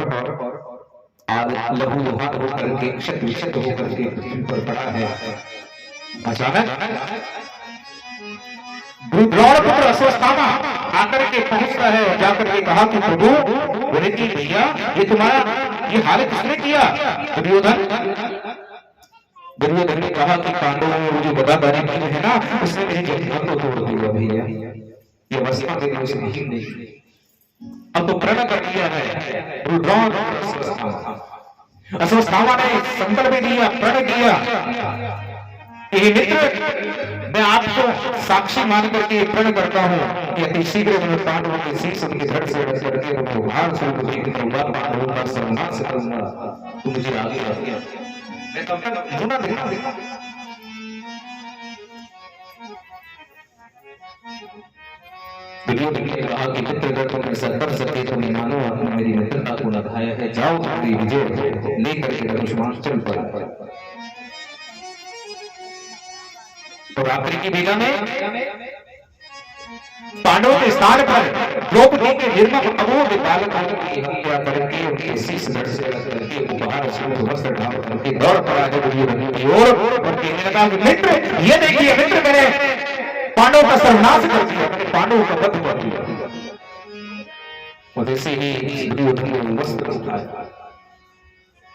आज लहू लुहान होकर के क्षत विक्षत होकर के पृथ्वी पर पड़ा है। अचानक द्रौपदी अश्वत्थामा आकर के पहुंचता है और जाकर के कहा कि प्रभु विनती भैया ये तुम्हारा ये हालत किसने किया? दुर्योधन ने कहा कि पांडवों ने मुझे बदादारी की है ना, उसने मेरी जंघा को तोड़ दिया भैया, ये अवस्था मेरी उसे नहीं नहीं अब तो प्रण कर दिया है। अश्वत्थामा ने संकल्प दिया, प्रण किया कि मित्र मैं आपको साक्षी मान करके प्रण करता हूं कि अति शीघ्र मैं पांडवों के शीश उनके धड़ से रख करके उनको भार स्वरूप देख दूंगा, पांडवों का सम्मान करूंगा। तू मुझे आगे आ गया, मैं तब तक जुड़ा देखा दुर्योधन ने कहा कि मित्र अगर तुम ऐसा कर सके तो मैं मानो आपने मेरी मित्रता को निभाया है, जाओ तुम्हारी विजय लेकर के धनुष्मान चल पड़ा। तो रात्रि की बेला में पांडवों के स्थान पर द्रौपदी के निर्मम अबोध बालक की हत्या करके उनके शीश धड़ से रख करके उपहार स्वरूप वस्त्र ढाल करके दौड़ पड़ा है दुर्योधन की ओर और कहने लगा कि मित्र ये देखिए मित्र मेरे पांडवों का सर्वनाश कर दिया, पांडवों का वध कर दिया। और ऐसे ही दुर्योधन ने वस्त्र उठाया।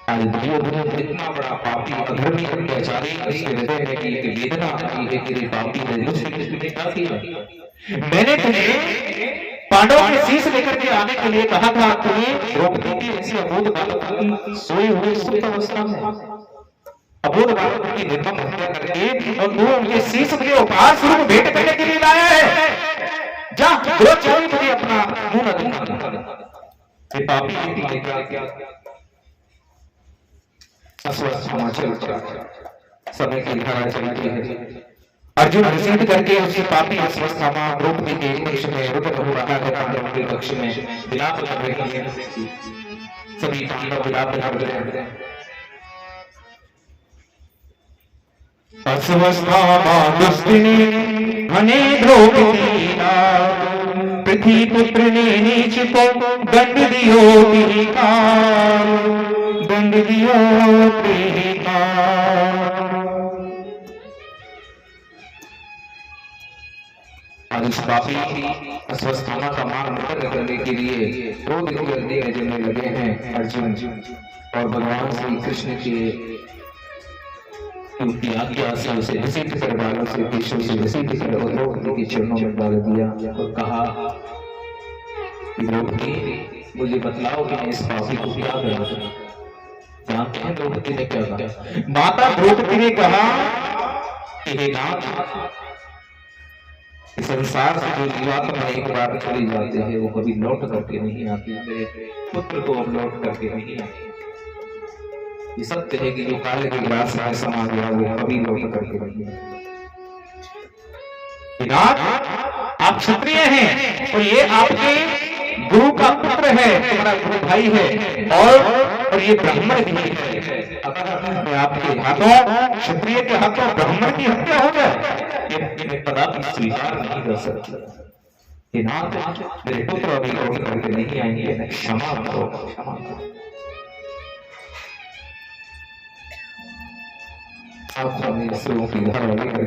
आज दुर्योधन इतना बड़ा पापी अधर्मी अत्याचारी उसके हृदय में की एक वेदना आती है कि रे पापी ने मुझसे तुमने क्या किया? मैंने तुम्हें पांडवों के शीश लेकर के आने के लिए कहा था, तुम्हें द्रौपदी की ऐसी अबोध बालक की सोई हुई सुप्त अवस्था में अबोध बालक की निर्मम हत्या करके और तू उनके शीश मुझे उपहार स्वरूप भेंट करने के लिए लाया है। जा रोज चोरी मुझे अपना मुंह न दिखा। ये पापी ने क्या अश्वत्थामा चल समय की धारा चलती है। अर्जुन घसीट करके उसके पापी अश्वत्थामा द्रौपदी के कक्ष में रुक रहा है। पांडवों के कक्ष में विलाप कर रहे हैं, सभी पांडव विलाप कर रहे हैं। अश्वत्थामा दुष्टिनी हने द्रौपदी पृथ्वी पुत्र ने नीच को दंड दियो दंड दियो आज इस पापी अश्वत्थामा का मान मुकर्र करने के लिए क्रोध जमने लगे हैं अर्जुन और भगवान श्री कृष्ण के उनकी आज्ञा से उसे घसीट कर बालों से केशों से घसीट कर द्रौपदी के चरणों में डाल दिया और कहा द्रौपदी मुझे बतलाओ कि मैं इस पापी को क्या करूं? जानते हैं द्रौपदी ने क्या कहा? माता द्रौपदी ने कहा कि हे नाथ संसार से जो जीवात्मा एक बार चली जाते हैं वो कभी लौट करके नहीं आती, मेरे पुत्र को अब लौट करके नहीं आती। ये सत्य है कि जो काल के ग्रास में समा गया वो कभी लौट करके नहीं आती। आप क्षत्रिय हैं और ये आपके गुरु का पुत्र है, तुम्हारा गुरु भाई है और ये ब्राह्मण भी है। अगर आपके हाथों क्षत्रिय के हाथों ब्राह्मण की हत्या हो जाए ये कदापि स्वीकार नहीं कर सकते। नाथ मेरे पुत्र अभी लौट करके नहीं आएंगे, क्षमा करो क्षमा करो। की धारा लेकर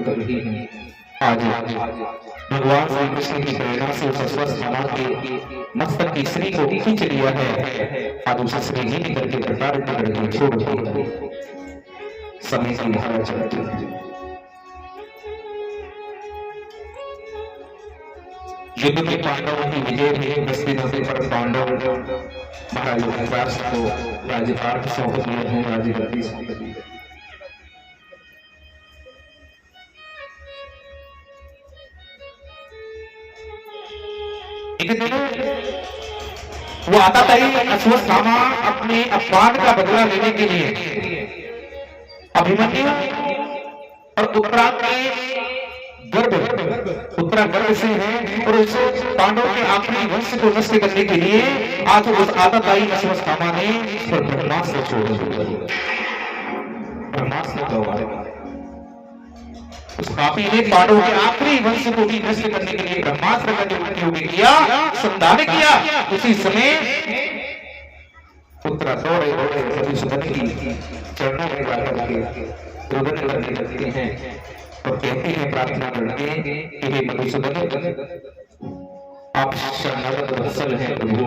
कर रही है। आज भगवान श्री कृष्ण की प्रेरणा से उस अश्वत्थामा के मस्तक की श्री को खींच लिया है। आज उसे श्री नहीं करके प्रकार करके छोड़ दिया है। समय की धारा चलती है। युद्ध में पांडवों की विजय भी हस्तिनापुर पर पांडव महाराज धृतराष्ट्र को राज्यभार सौंप दिया है। राज्यगद्दी सौंप दी है। एक दिन वो आता था ही अश्वत्थामा अपने अपमान का बदला लेने के लिए अभिमन्यु और उत्तरागर्भ से है और उस पांडवों के आखिरी वंश को नष्ट करने के लिए आज उस आताताई अश्वत्थामा ने ब्रह्मास्त्र छोड़ दिया। ब्रह्मास्त्र का वार उस पापी ने पांडवों के आखिरी वंश को भी नष्ट करने के लिए ब्रह्मास्त्र का जो उपयोग किया, संधान किया। उसी समय पुत्र दौड़े दौड़े मधुसूदन की चरणों में जाकर के रोदन करने लगते हैं और कहते हैं प्रार्थना करके कि हे मधुसूदन, आप शरणागत वत्सल हैं प्रभु,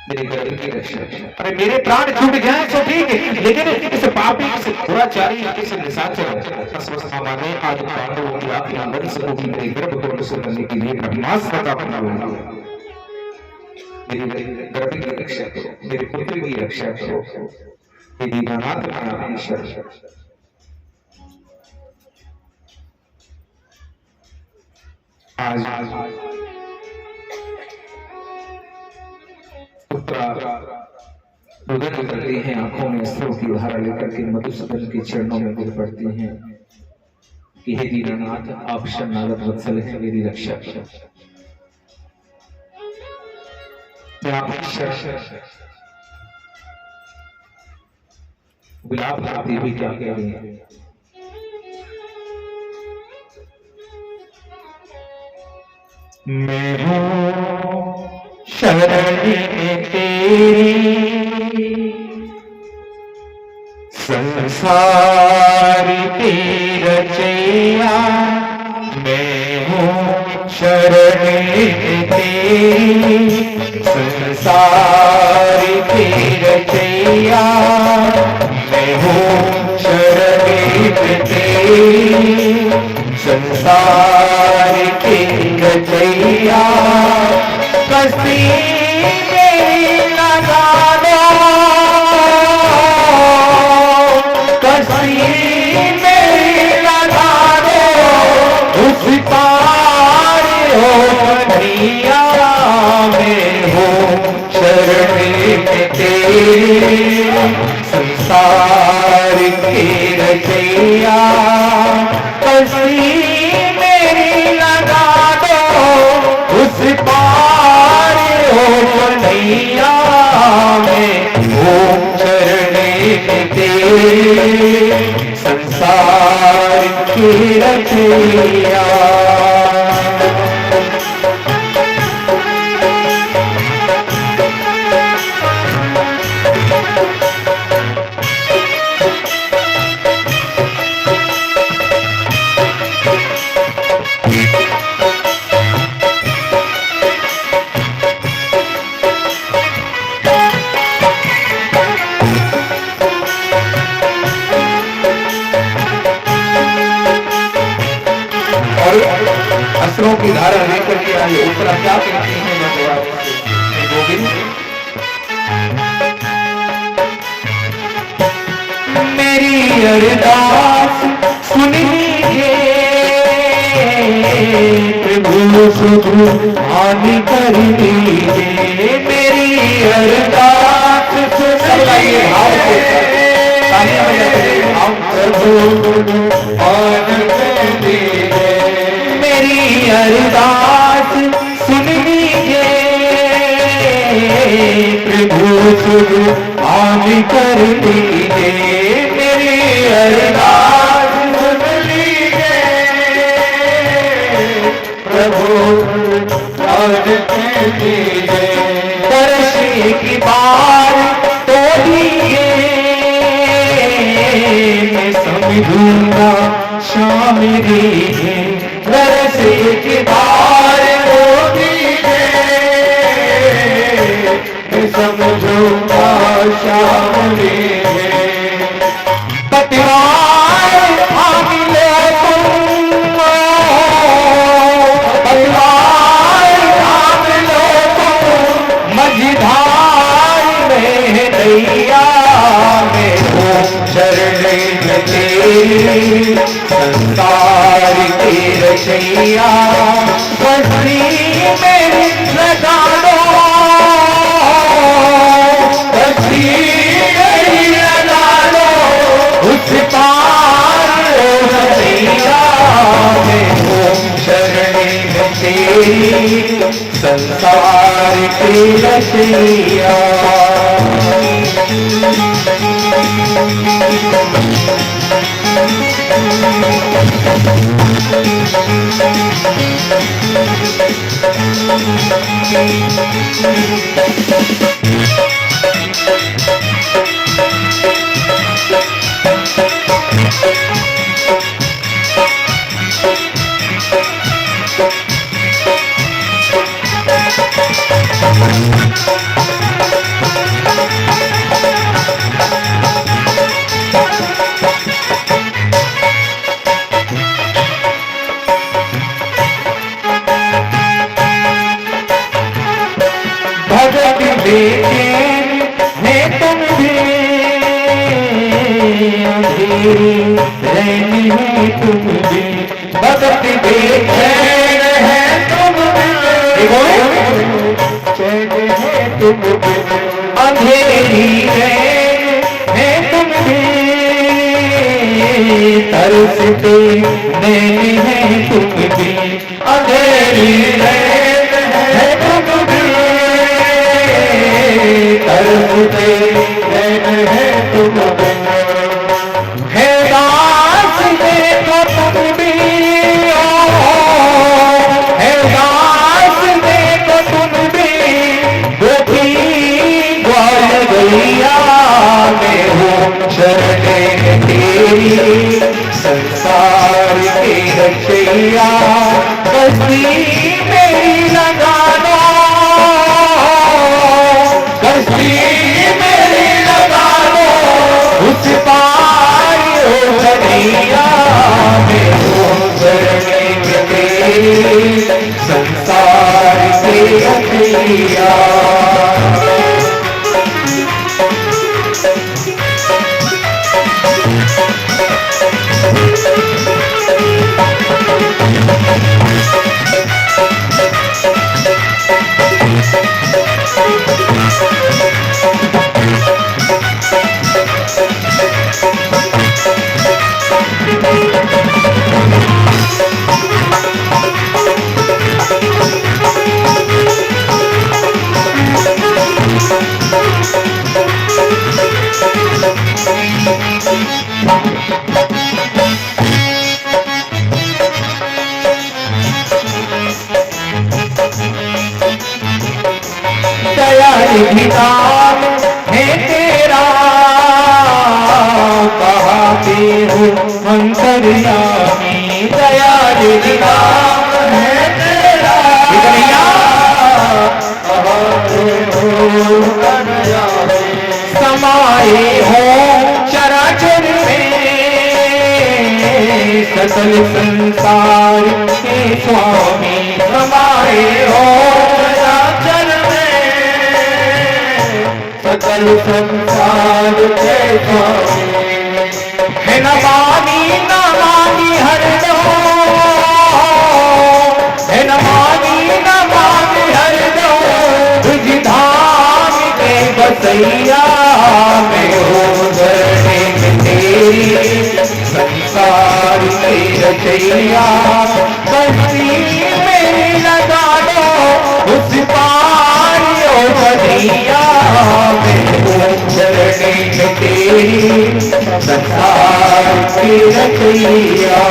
मेरे गर्भ की रक्षा। अरे मेरे प्राण छूट जाए तो ठीक है, लेकिन इस पापी इस दुराचारी इस निशाचर अश्वत्थामा ने आज पांडवों की आखिरी वंश को भी मेरे गर्भ को नष्ट करने के लिए ब्रह्मास्त्र का प्रयोग किया। मेरे गर्भ की रक्षा करो, मेरे पुत्र की रक्षा करो, हे दीनानाथ ईश्वर। आज रुदन करते हैं, आंखों में अश्रु की धारा लेकर के मधुसूदन के चरणों में गिर पड़ते हैं कि हे दीनानाथ, आप शरणागत वत्सल हैं, मेरी रक्षा करो। मैं आपकी विलाप करती हुई क्या कह रही है? मैं हूँ शरण तेरी संसार की रचैया, मैं हूँ शरण तेरी संसार की रचैया, मैं हूँ शरण तेरी संसार की रचैया। कसी मेरी लगा दो, कसी मेरी लगा दो, उस पार हो कन्हैया, मैं हूँ शरण तेरी संसार की रचैया। कसी मेरी लगा दो, उस पार हो कन्हैया, मैं हूँ शरण तेरी संसार की रचैया। अश्रों की धारा लेकर के आए उत्तरा क्या कहते हैं? गोविंद, मेरी अरदास सुनिए प्रभु, शुभ हानि कर दीजिए। मेरी अरदास सुनिए प्रभु, हानि कर दीजिए। मेरी अरदास सुन लीजिए प्रभु, शुभ हानि कर दीजिए। मेरी अरदास सुन लीजिए प्रभु, हानि कर दीजिए। दर्शी की बार तो दीजिए, मैं समझूंगा शामिली है। दर्शी की बार तो दीजिए, मैं समझूंगा शामिली है। पतिवार आमिले तुम, पतिवार आमिले तुम, मझधार में नैया, मैं हूँ शरण तेरी संसार की संसार की रचैया। भगत बेचैन है तुम भी, रहनी है तुम भी। भगत बेचैन है तुम भी, चैन है तुम भी। अंधेरी है तुम भी, तरसते नैन है तुम भी। अंधेरी है तुम भी, तरसते नैन है तुम भी। है दास देखो तुम भी, है दास देखो तुम भी। गोपी ग्वाल गैया मैं हूँ शरण तेरी, संसार की रचैया। कस्ती मेरी लगा दो, कस्ती मेरी लगा दो, उस पार हो कन्हैया मैं हूँ शरण तेरी, संसार की रचैया। विधान है तेरा, कहते हो अंतर्यामी। दयाल विधान है तेरा, कहते हो अंतर्यामी। समाये हो चराचर में, सकल संसार के स्वामी। समाये हो चराचर में, सकल संसार के स्वामी। है नमामि नमामि हरदो, है नमामि हरदो। तुझ धाम के बसैया मैं हूँ शरण तेरी, संसार की रचैया। बस्ती में लगा दो उस पार ओ कन्हैया मैं हूँ शरण तेरी, संसार की रचैया।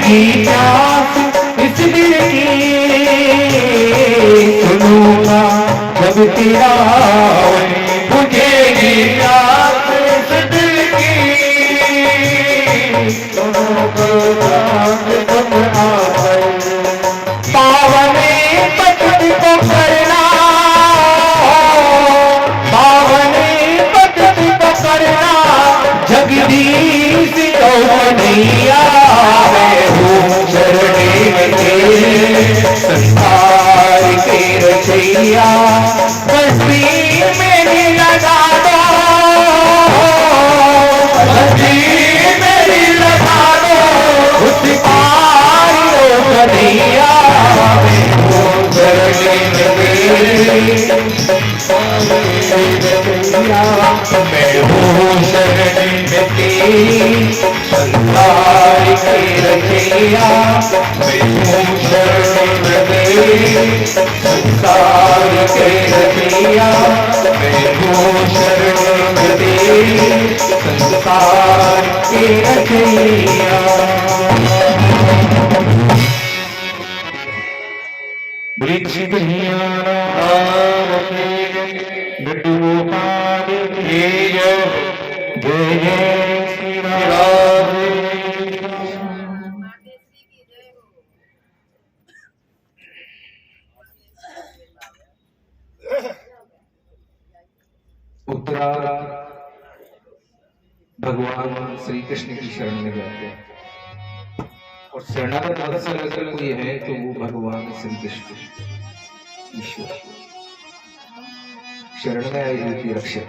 बुझेगी प्यास इस दिल की, सुनूंगा जब तेरा बुझेगी प्यास इस दिल की, सुनूंगा जब आकर पावने पतन को करना, पावने पतन को करना, जगदीश तो कन्हैया मैं हूँ शरणे के संसार के रचैया, बस्ती मेरी लगा दो, बस्ती मेरी लगा दो, उस पार ओ कन्हैया मैं हूँ शरणे के, मैं हूँ शरणे के संसार के रचैया, मैं हूँ शरणे के संसार के रचैया, मैं हूँ शरणे के संसार के रचैया। वृक्ष लड्डू गोपाल की जय, जय जय श्री राम। उत्तरा भगवान श्री कृष्ण की शरण में जाते हैं, और शरणागत अवसर अगर कोई है तो वो भगवान श्री कृष्ण ईश्वर शरण में आए हुए रक्षक।